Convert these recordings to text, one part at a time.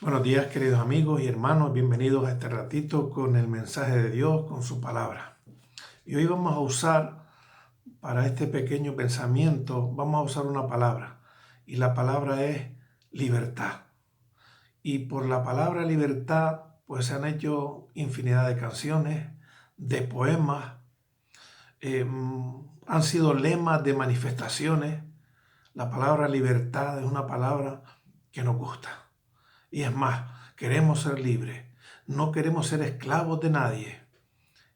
Buenos días, queridos amigos y hermanos, bienvenidos a este ratito con el mensaje de Dios, con su palabra. Y hoy vamos a usar, para este pequeño pensamiento, vamos a usar una palabra, y la palabra es libertad. Y por la palabra libertad, pues se han hecho infinidad de canciones, de poemas, han sido lemas de manifestaciones. La palabra libertad es una palabra que nos gusta. Y es más, queremos ser libres, no queremos ser esclavos de nadie.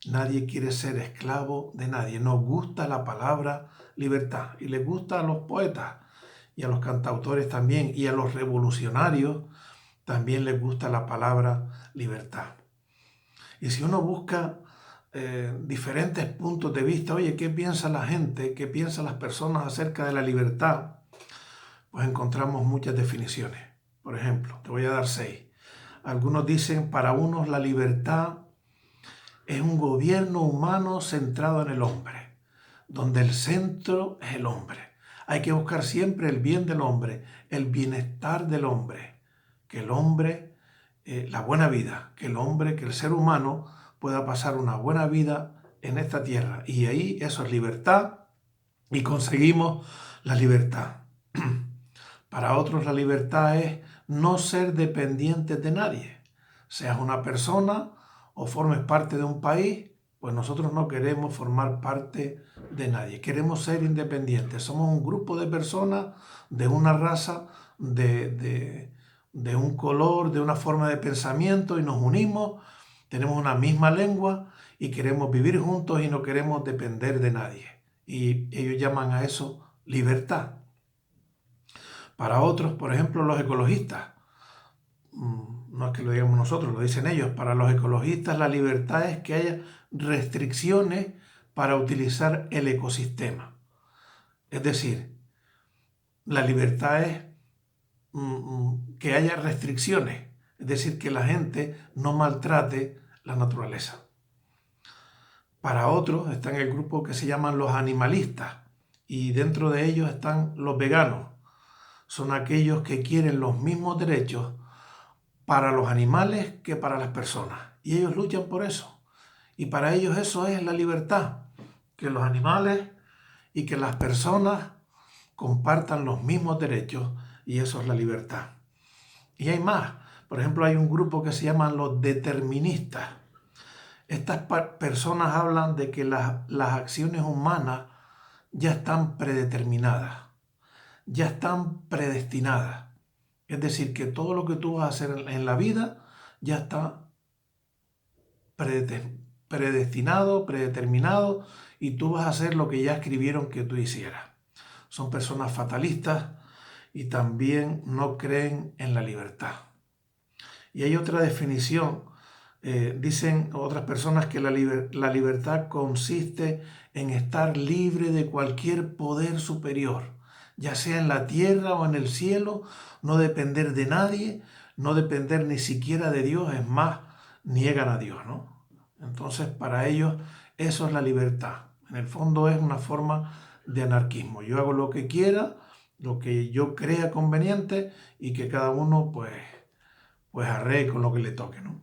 Nadie quiere ser esclavo de nadie. Nos gusta la palabra libertad y les gusta a los poetas y a los cantautores también y a los revolucionarios también les gusta la palabra libertad. Y si uno busca diferentes puntos de vista, oye, ¿qué piensa la gente? ¿Qué piensan las personas acerca de la libertad? Pues encontramos muchas definiciones. Por ejemplo, te voy a dar 6. Algunos dicen, para unos la libertad es un gobierno humano centrado en el hombre, donde el centro es el hombre. Hay que buscar siempre el bien del hombre, el bienestar del hombre, que el hombre, la buena vida, que el ser humano pueda pasar una buena vida en esta tierra. Y ahí eso es libertad y conseguimos la libertad. Para otros la libertad es no ser dependientes de nadie. Seas una persona o formes parte de un país, pues nosotros no queremos formar parte de nadie. Queremos ser independientes. Somos un grupo de personas de una raza, de un color, de una forma de pensamiento y nos unimos, tenemos una misma lengua y queremos vivir juntos y no queremos depender de nadie. Y ellos llaman a eso libertad. Para otros, por ejemplo, los ecologistas, no es que lo digamos nosotros, lo dicen ellos, para los ecologistas la libertad es que haya restricciones para utilizar el ecosistema. Es decir, la libertad es que haya restricciones, es decir, que la gente no maltrate la naturaleza. Para otros está en el grupo que se llaman los animalistas y dentro de ellos están los veganos. Son aquellos que quieren los mismos derechos para los animales que para las personas. Y ellos luchan por eso. Y para ellos eso es la libertad, que los animales y que las personas compartan los mismos derechos y eso es la libertad. Y hay más. Por ejemplo, hay un grupo que se llaman los deterministas. Estas personas hablan de que las acciones humanas ya están predeterminadas, ya están predestinadas. Es decir, que todo lo que tú vas a hacer en la vida ya está predestinado, predeterminado, y tú vas a hacer lo que ya escribieron que tú hicieras. Son personas fatalistas y también no creen en la libertad. Y hay otra definición. Dicen otras personas que la libertad consiste en estar libre de cualquier poder superior, ya sea en la tierra o en el cielo, no depender de nadie, no depender ni siquiera de Dios, es más, niegan a Dios, ¿no? Entonces, para ellos, eso es la libertad. En el fondo es una forma de anarquismo. Yo hago lo que quiera, lo que yo crea conveniente y que cada uno, pues arree con lo que le toque, ¿no?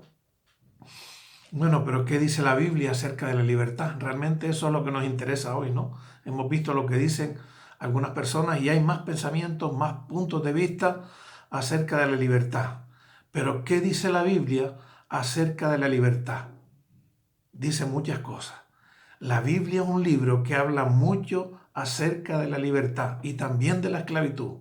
Bueno, pero ¿qué dice la Biblia acerca de la libertad? Realmente eso es lo que nos interesa hoy, ¿no? Hemos visto lo que dicen algunas personas y hay más pensamientos, más puntos de vista acerca de la libertad. Pero ¿qué dice la Biblia acerca de la libertad? Dice muchas cosas. La Biblia es un libro que habla mucho acerca de la libertad y también de la esclavitud.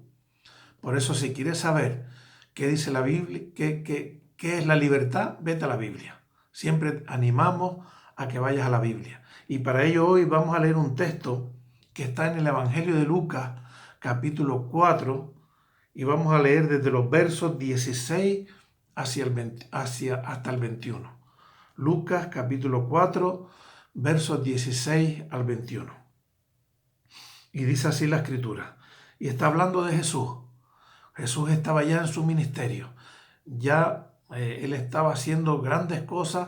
Por eso, si quieres saber qué dice la Biblia, qué es la libertad, vete a la Biblia. Siempre animamos a que vayas a la Biblia. Y para ello hoy vamos a leer un texto que está en el Evangelio de Lucas, capítulo 4, y vamos a leer desde los versos 16 hasta el 21. Lucas, capítulo 4, versos 16 al 21. Y dice así la Escritura. Y está hablando de Jesús. Jesús estaba ya en su ministerio. Ya él estaba haciendo grandes cosas,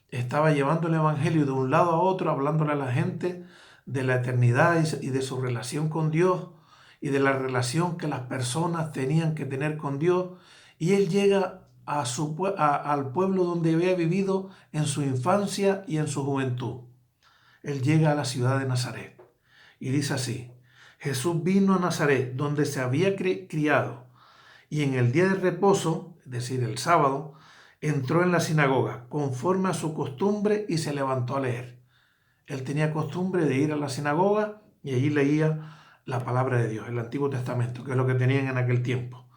estaba llevando el evangelio de un lado a otro, hablándole a la gente de la eternidad y de su relación con Dios y de la relación que las personas tenían que tener con Dios. Y él llega al pueblo donde había vivido en su infancia y en su juventud. Él llega a la ciudad de Nazaret y dice así: Jesús vino a Nazaret, donde se había criado, y en el día de reposo, es decir, el sábado, entró en la sinagoga, conforme a su costumbre, y se levantó a leer. Él tenía costumbre de ir a la sinagoga y allí leía la palabra de Dios, el Antiguo Testamento, que es lo que tenían en aquel tiempo.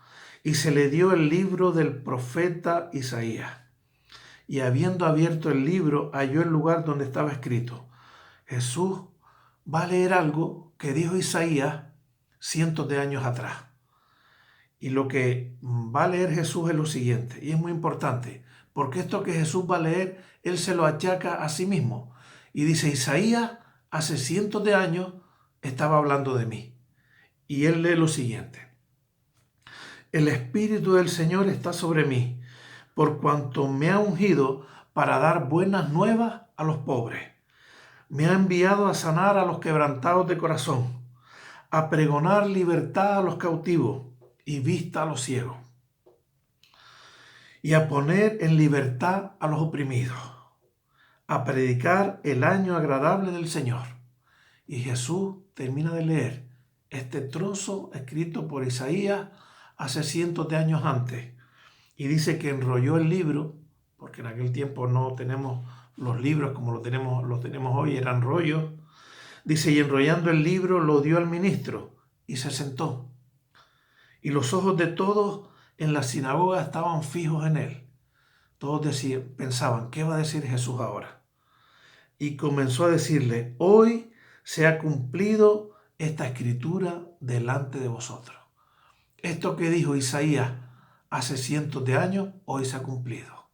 Y se le dio el libro del profeta Isaías. Y habiendo abierto el libro, halló el lugar donde estaba escrito: Jesús va a leer algo que dijo Isaías cientos de años atrás. Y lo que va a leer Jesús es lo siguiente, y es muy importante, porque esto que Jesús va a leer, él se lo achaca a sí mismo. Y dice: Isaías hace cientos de años estaba hablando de mí. Y él lee lo siguiente: El Espíritu del Señor está sobre mí, por cuanto me ha ungido para dar buenas nuevas a los pobres. Me ha enviado a sanar a los quebrantados de corazón, a pregonar libertad a los cautivos y vista a los ciegos, y a poner en libertad a los oprimidos, a predicar el año agradable del Señor. Y Jesús termina de leer este trozo escrito por Isaías hace cientos de años antes, y dice que enrolló el libro, porque en aquel tiempo no tenemos los libros como los tenemos hoy, eran rollos. Dice: y enrollando el libro lo dio al ministro y se sentó. Y los ojos de todos en la sinagoga estaban fijos en él. Todos pensaban: ¿qué va a decir Jesús ahora? Y comenzó a decirle: hoy se ha cumplido esta escritura delante de vosotros. Esto que dijo Isaías hace cientos de años, hoy se ha cumplido.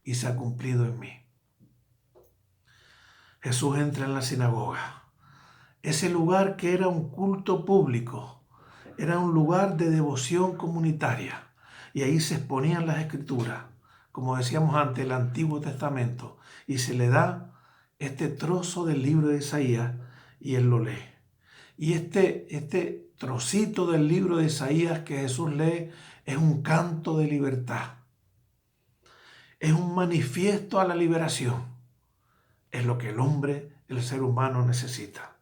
Y se ha cumplido en mí. Jesús entra en la sinagoga. Ese lugar que era un culto público, era un lugar de devoción comunitaria. Y ahí se exponían las escrituras, como decíamos antes, el Antiguo Testamento. Y se le da este trozo del libro de Isaías y él lo lee. Y este trocito del libro de Isaías que Jesús lee es un canto de libertad. Es un manifiesto a la liberación. Es lo que el hombre, el ser humano necesita.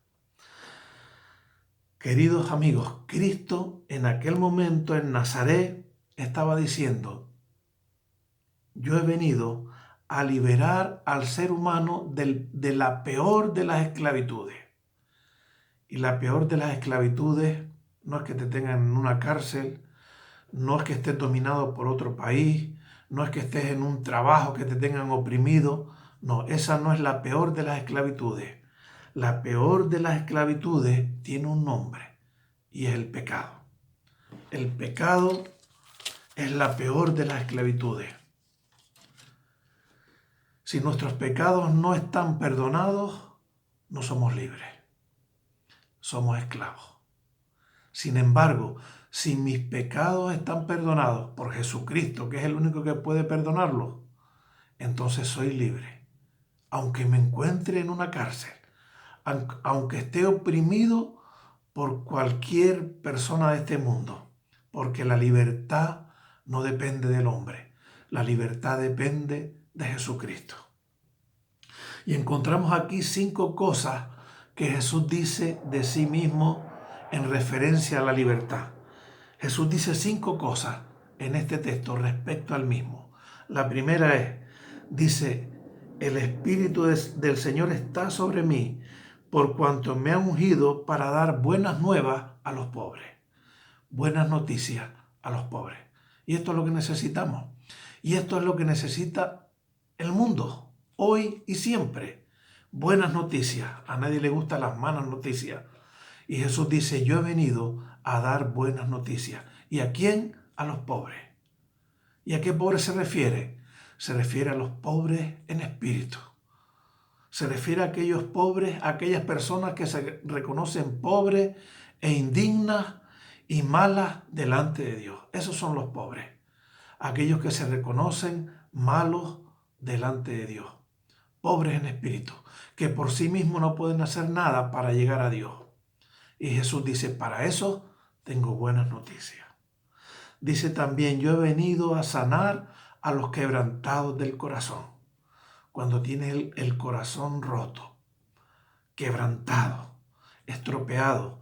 Queridos amigos, Cristo en aquel momento en Nazaret estaba diciendo: yo he venido a liberar al ser humano de la peor de las esclavitudes. Y la peor de las esclavitudes no es que te tengan en una cárcel, no es que estés dominado por otro país, no es que estés en un trabajo que te tengan oprimido. No, esa no es la peor de las esclavitudes. La peor de las esclavitudes tiene un nombre y es el pecado. El pecado es la peor de las esclavitudes. Si nuestros pecados no están perdonados, no somos libres. Somos esclavos. Sin embargo, si mis pecados están perdonados por Jesucristo, que es el único que puede perdonarlos, entonces soy libre. Aunque me encuentre en una cárcel, aunque esté oprimido por cualquier persona de este mundo, porque la libertad no depende del hombre, la libertad depende de Jesucristo. Y encontramos aquí 5 cosas que Jesús dice de sí mismo en referencia a la libertad. Jesús dice 5 cosas en este texto respecto al mismo. La primera dice: el Espíritu del Señor está sobre mí, por cuanto me ha ungido para dar buenas nuevas a los pobres. Buenas noticias a los pobres. Y esto es lo que necesitamos. Y esto es lo que necesita el mundo, hoy y siempre. Buenas noticias. A nadie le gustan las malas noticias. Y Jesús dice: yo he venido a dar buenas noticias. ¿Y a quién? A los pobres. ¿Y a qué pobres se refiere? Se refiere a los pobres en espíritu. Se refiere a aquellos pobres, a aquellas personas que se reconocen pobres e indignas y malas delante de Dios. Esos son los pobres. Aquellos que se reconocen malos delante de Dios. Pobres en espíritu, que por sí mismos no pueden hacer nada para llegar a Dios. Y Jesús dice: para eso tengo buenas noticias. Dice también: yo he venido a sanar a los quebrantados del corazón. Cuando tienes el corazón roto, quebrantado, estropeado,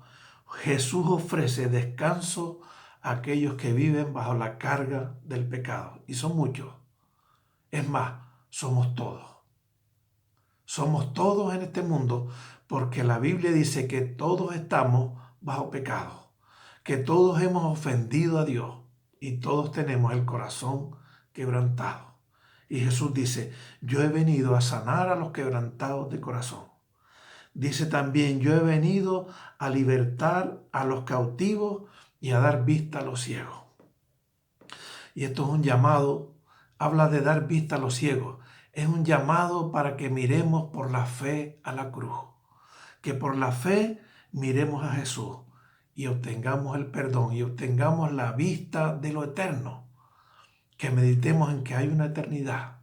Jesús ofrece descanso a aquellos que viven bajo la carga del pecado. Y son muchos. Es más, somos todos. Somos todos en este mundo porque la Biblia dice que todos estamos bajo pecado, que todos hemos ofendido a Dios y todos tenemos el corazón quebrantado. Y Jesús dice, yo he venido a sanar a los quebrantados de corazón. Dice también, yo he venido a libertar a los cautivos y a dar vista a los ciegos. Y esto es un llamado, habla de dar vista a los ciegos. Es un llamado para que miremos por la fe a la cruz. Que por la fe miremos a Jesús y obtengamos el perdón y obtengamos la vista de lo eterno. Que meditemos en que hay una eternidad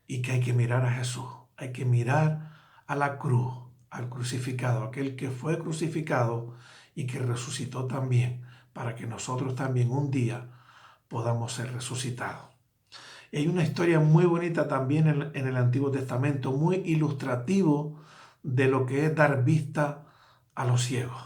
y que hay que mirar a Jesús. Hay que mirar a la cruz, al crucificado, aquel que fue crucificado y que resucitó también, para que nosotros también un día podamos ser resucitados. Y hay una historia muy bonita también en el Antiguo Testamento, muy ilustrativo de lo que es dar vista a los ciegos.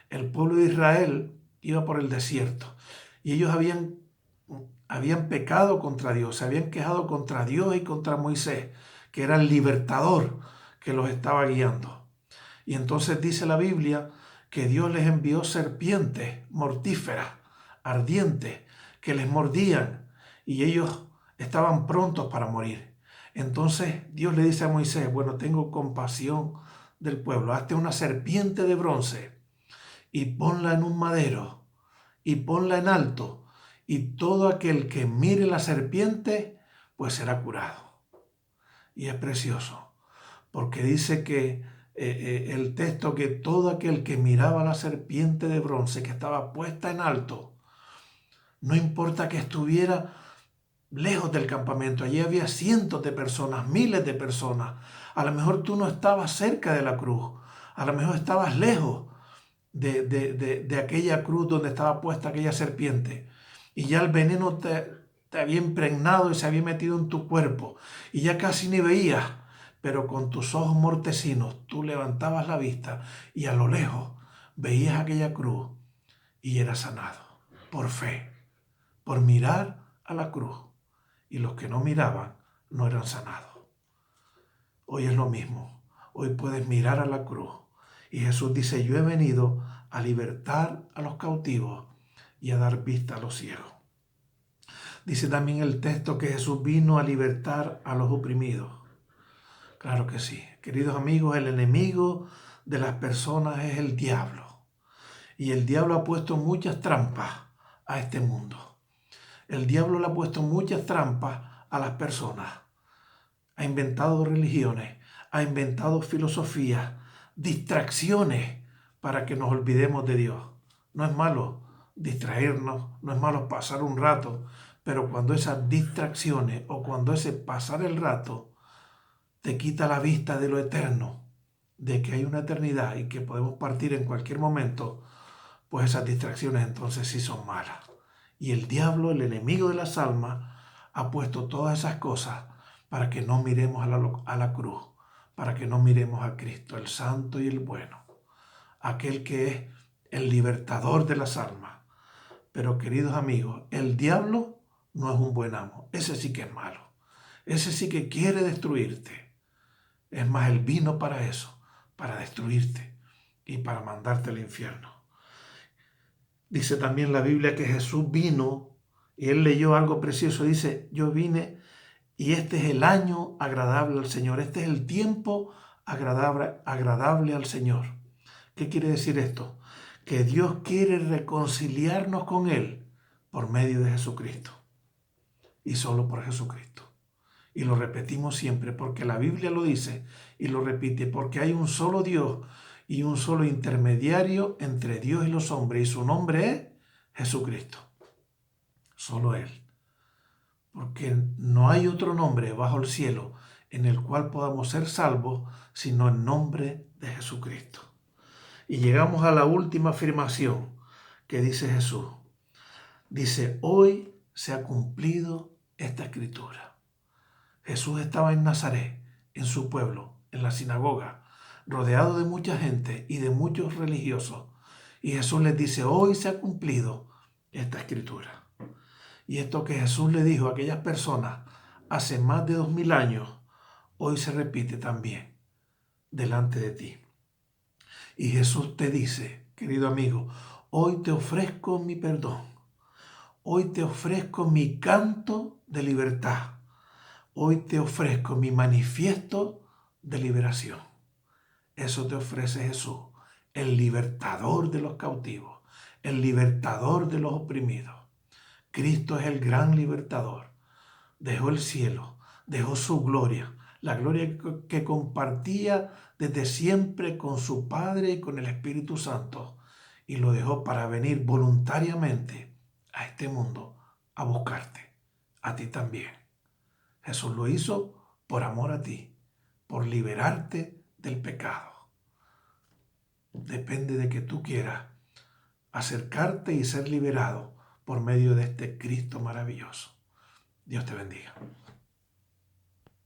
El pueblo de Israel iba por el desierto y ellos habían pecado contra Dios, se habían quejado contra Dios y contra Moisés, que era el libertador que los estaba guiando. Y entonces dice la Biblia que Dios les envió serpientes mortíferas, ardientes, que les mordían y ellos estaban prontos para morir. Entonces Dios le dice a Moisés, bueno, tengo compasión del pueblo, hazte una serpiente de bronce y ponla en un madero y ponla en alto y todo aquel que mire la serpiente pues será curado. Y es precioso porque dice que el texto que todo aquel que miraba la serpiente de bronce que estaba puesta en alto, no importa que estuviera lejos del campamento, allí había cientos de personas, miles de personas. A lo mejor tú no estabas cerca de la cruz, a lo mejor estabas lejos de aquella cruz donde estaba puesta aquella serpiente. Y ya el veneno te había impregnado y se había metido en tu cuerpo. Y ya casi ni veías, pero con tus ojos mortecinos tú levantabas la vista y a lo lejos veías aquella cruz y eras sanado por fe, por mirar a la cruz. Y los que no miraban no eran sanados. Hoy es lo mismo. Hoy puedes mirar a la cruz. Y Jesús dice, yo he venido a libertar a los cautivos y a dar vista a los ciegos. Dice también el texto que Jesús vino a libertar a los oprimidos. Claro que sí. Queridos amigos, el enemigo de las personas es el diablo. Y el diablo ha puesto muchas trampas a este mundo. El diablo le ha puesto muchas trampas a las personas. Ha inventado religiones, ha inventado filosofías, distracciones para que nos olvidemos de Dios. No es malo distraernos, no es malo pasar un rato, pero cuando esas distracciones o cuando ese pasar el rato te quita la vista de lo eterno, de que hay una eternidad y que podemos partir en cualquier momento, pues esas distracciones entonces sí son malas. Y el diablo, el enemigo de las almas, ha puesto todas esas cosas para que no miremos a la cruz, para que no miremos a Cristo, el santo y el bueno, aquel que es el libertador de las almas. Pero queridos amigos, el diablo no es un buen amo, ese sí que es malo, ese sí que quiere destruirte. Es más, él vino para eso, para destruirte y para mandarte al infierno. Dice también la Biblia que Jesús vino y él leyó algo precioso. Dice, yo vine y este es el año agradable al Señor. Este es el tiempo agradable al Señor. ¿Qué quiere decir esto? Que Dios quiere reconciliarnos con Él por medio de Jesucristo. Y solo por Jesucristo. Y lo repetimos siempre porque la Biblia lo dice y lo repite. Porque hay un solo Dios y un solo intermediario entre Dios y los hombres. Y su nombre es Jesucristo. Solo Él. Porque no hay otro nombre bajo el cielo en el cual podamos ser salvos, sino el nombre de Jesucristo. Y llegamos a la última afirmación que dice Jesús. Dice, hoy se ha cumplido esta escritura. Jesús estaba en Nazaret, en su pueblo, en la sinagoga, rodeado de mucha gente y de muchos religiosos. Y Jesús les dice, hoy se ha cumplido esta escritura. Y esto que Jesús le dijo a aquellas personas hace más de 2000 años, hoy se repite también delante de ti. Y Jesús te dice, querido amigo, hoy te ofrezco mi perdón. Hoy te ofrezco mi canto de libertad. Hoy te ofrezco mi manifiesto de liberación. Eso te ofrece Jesús, el libertador de los cautivos, el libertador de los oprimidos. Cristo es el gran libertador. Dejó el cielo, dejó su gloria, la gloria que compartía desde siempre con su Padre y con el Espíritu Santo, y lo dejó para venir voluntariamente a este mundo a buscarte, a ti también. Jesús lo hizo por amor a ti, por liberarte del pecado. Depende de que tú quieras acercarte y ser liberado por medio de este Cristo maravilloso. Dios te bendiga.